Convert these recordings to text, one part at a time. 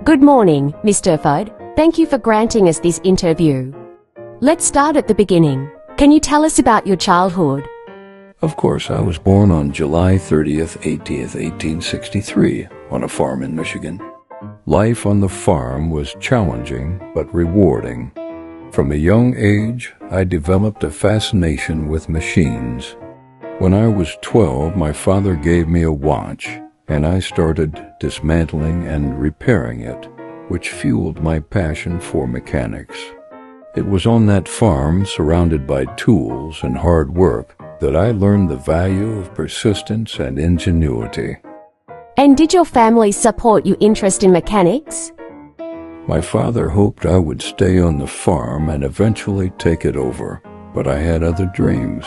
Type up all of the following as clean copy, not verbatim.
Good morning, Mr. Fudd. Thank you for granting us this interview. Let's start at the beginning. Can you tell us about your childhood? Of course, I was born on July 30th, 1863, on a farm in Michigan. Life on the farm was challenging but rewarding. From a young age, I developed a fascination with machines. When I was 12, my father gave me a watch, and I started dismantling and repairing it, which fueled my passion for mechanics. It was on that farm, surrounded by tools and hard work, that I learned the value of persistence and ingenuity. And did your family support your interest in mechanics? My father hoped I would stay on the farm and eventually take it over, but I had other dreams.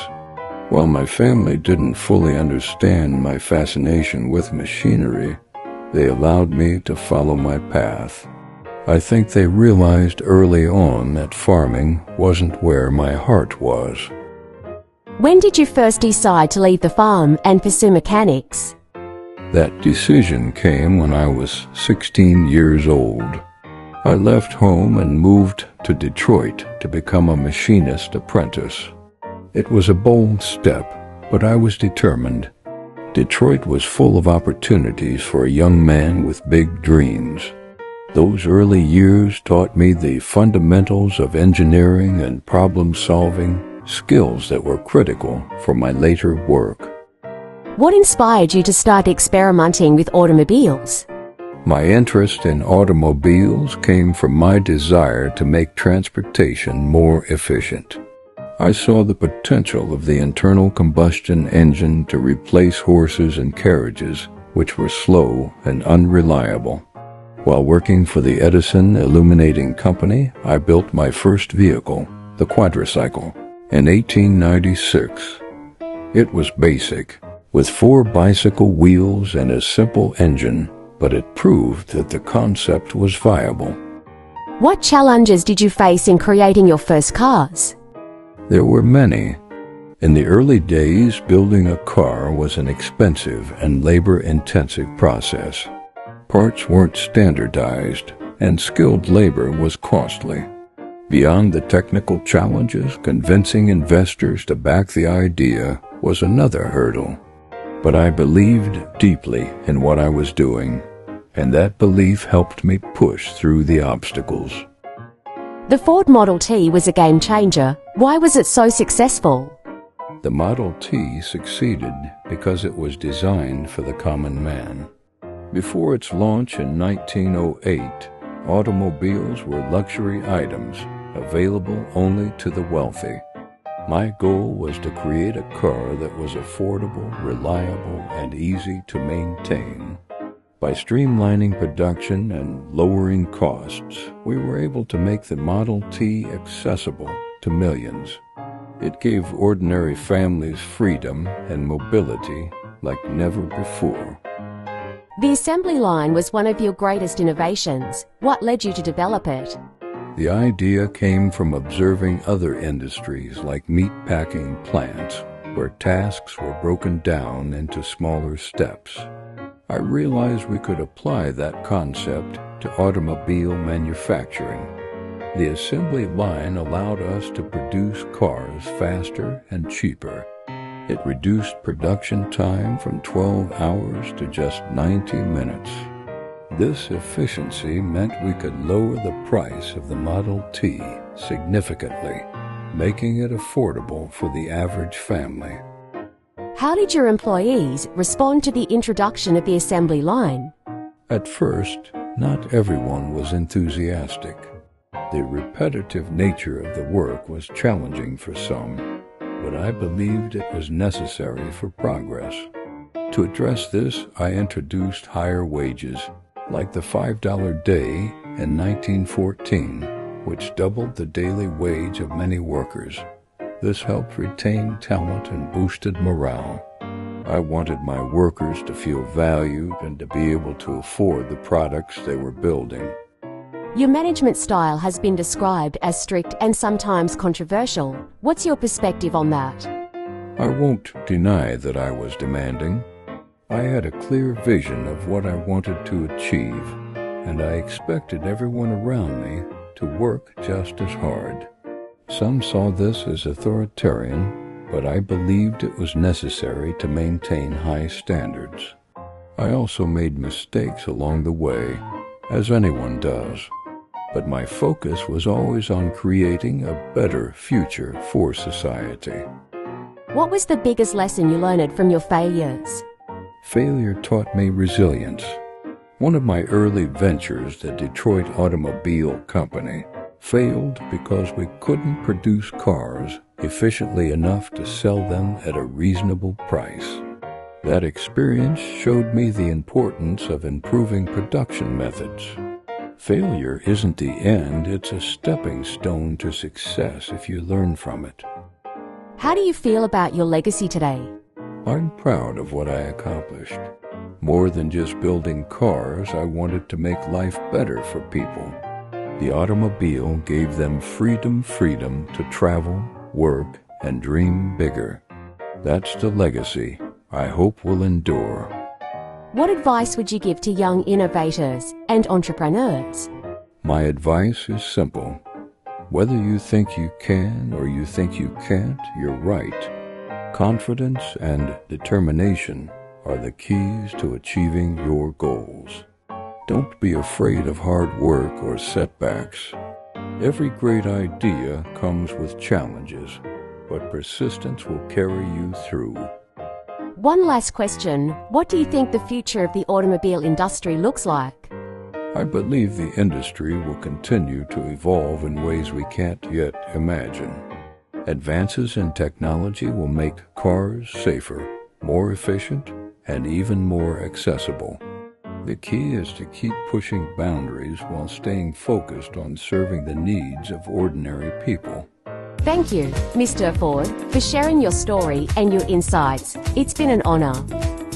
While my family didn't fully understand my fascination with machinery, they allowed me to follow my path. I think they realized early on that farming wasn't where my heart was. When did you first decide to leave the farm and pursue mechanics? That decision came when I was 16 years old. I left home and moved to Detroit to become a machinist apprentice. It was a bold step, but I was determined. Detroit was full of opportunities for a young man with big dreams. Those early years taught me the fundamentals of engineering and problem-solving, skills that were critical for my later work. What inspired you to start experimenting with automobiles? My interest in automobiles came from my desire to make transportation more efficient. I saw the potential of the internal combustion engine to replace horses and carriages, which were slow and unreliable. While working for the Edison Illuminating Company, I built my first vehicle, the quadricycle, in 1896. It was basic, with 4 bicycle wheels and a simple engine, but it proved that the concept was viable. What challenges did you face in creating your first cars? There were many. In the early days, building a car was an expensive and labor-intensive process. Parts weren't standardized, and skilled labor was costly. Beyond the technical challenges, convincing investors to back the idea was another hurdle. But I believed deeply in what I was doing, and that belief helped me push through the obstacles. The Ford Model T was a game changer. Why was it so successful? The Model T succeeded because it was designed for the common man. Before its launch in 1908, automobiles were luxury items available only to the wealthy. My goal was to create a car that was affordable, reliable, and easy to maintain. By streamlining production and lowering costs, we were able to make the Model T accessible to millions. It gave ordinary families freedom and mobility like never before. The assembly line was one of your greatest innovations. What led you to develop it? The idea came from observing other industries like meat-packing plants, where tasks were broken down into smaller steps. I realized we could apply that concept to automobile manufacturing. The assembly line allowed us to produce cars faster and cheaper. It reduced production time from 12 hours to just 90 minutes. This efficiency meant we could lower the price of the Model T significantly, making it affordable for the average family. How did your employees respond to the introduction of the assembly line? At first, not everyone was enthusiastic. The repetitive nature of the work was challenging for some, but I believed it was necessary for progress. To address this, I introduced higher wages, like the $5 day in 1914, which doubled the daily wage of many workers. This helped retain talent and boosted morale. I wanted my workers to feel valued and to be able to afford the products they were building. Your management style has been described as strict and sometimes controversial. What's your perspective on that? I won't deny that I was demanding. I had a clear vision of what I wanted to achieve, and I expected everyone around me to work just as hard. Some saw this as authoritarian, but I believed it was necessary to maintain high standards. I also made mistakes along the way, as anyone does, but my focus was always on creating a better future for society. What was the biggest lesson you learned from your failures? Failure taught me resilience. One of my early ventures, the Detroit Automobile Company, failed because we couldn't produce cars efficiently enough to sell them at a reasonable price. That experience showed me the importance of improving production methods. Failure isn't the end, it's a stepping stone to success if you learn from it. How do you feel about your legacy today? I'm proud of what I accomplished. More than just building cars, I wanted to make life better for people. The automobile gave them freedom to travel, work, and dream bigger. That's the legacy I hope will endure. What advice would you give to young innovators and entrepreneurs? My advice is simple. Whether you think you can or you think you can't, you're right. Confidence and determination are the keys to achieving your goals. Don't be afraid of hard work or setbacks. Every great idea comes with challenges, but persistence will carry you through. One last question. What do you think the future of the automobile industry looks like? I believe the industry will continue to evolve in ways we can't yet imagine. Advances in technology will make cars safer, more efficient, and even more accessible. The key is to keep pushing boundaries while staying focused on serving the needs of ordinary people. Thank you, Mr. Ford, for sharing your story and your insights. It's been an honor.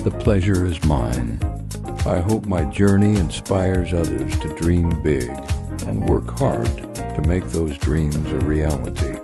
The pleasure is mine. I hope my journey inspires others to dream big and work hard to make those dreams a reality.